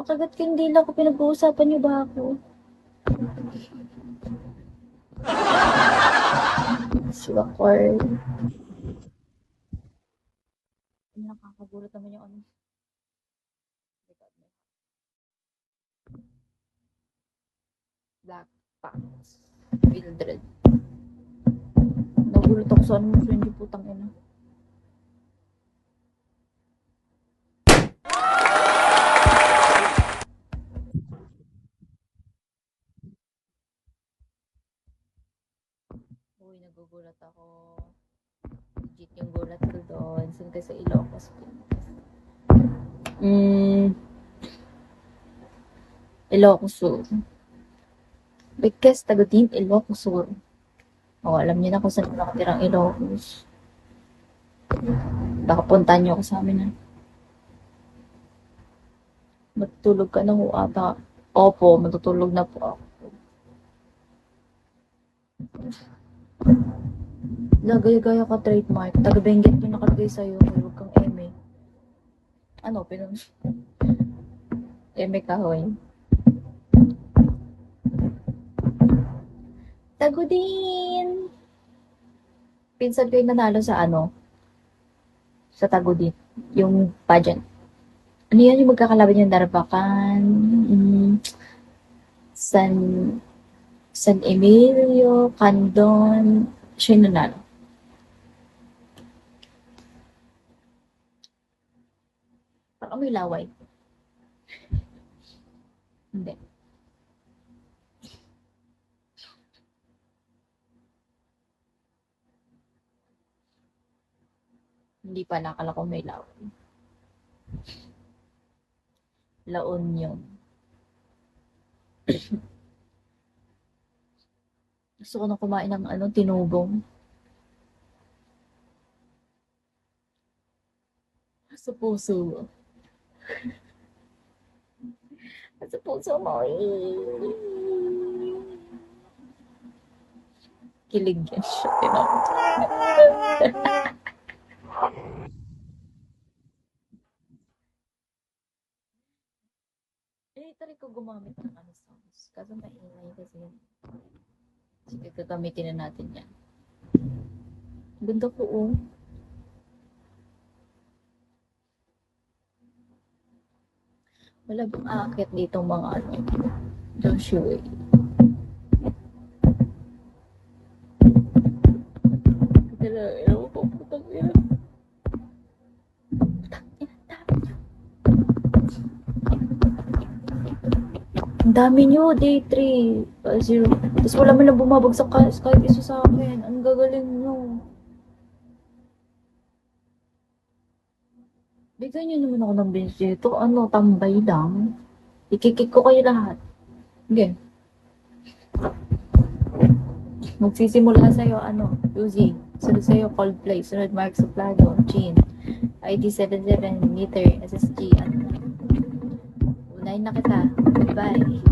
Makagat ko yung dila ko, pinag-uusapan niyo ba ako? Swakor. Nakakagulat naman yung ano. Black Pants. Mildred. Nagulat ako sa ano mo, hindi putang ina. Uy, nagugulat ako. Legit yung gulat ko doon. Saan ka sa Ilocos? Ilocos Sur. Because taga Team Ilocos Sur. O, alam niyo na kung saan nakatirang Ilocos. Baka puntahan niyo ako sa amin na. Matutulog ka na ho ata. Opo, matutulog na po ako. Lagay-gaya ka trademark. Taga-Benguet yung nakalagay sa'yo. Kaya huwag kang eme. Ano, pinun... eme kahoy. Tagudin! Pinsan ko yung nanalo sa ano? Sa Tagudin. Yung pageant. Ano yan yung magkakalaban yung Darbakan? San Emilio, Candon. Siya yung nanalo. Parang may laway. Hindi. Hindi pa nakala ko may laway. Laon yun. Gusto ko na kumain ng ano, tinubong. Sa puso mo. Sa puso mo. Kilig yan siya. Try ko gumamit ng ano songs. Kaso maingay kasi yun. Sige, gagamitin na natin yan. Ganda po, oh. Wala bang aakyat dito mga ano. Joshua. Ano po, putang ina. Ang dami nyo, day 3, 0. Tapos wala man lang bumabagsak kahit isa sa akin. Ang gagaling nyo. Bigyan nyo naman ako ng benseto. Ano, tambay lang. Ikikik ko kayo lahat. Okay. Magsisimula sa'yo, ano, Uzi. Sunod sa'yo, Coldplay. Sunod, Mark Soplado, Chin. ID77, Meter, SSG, ano. Unahin na kita. Bye.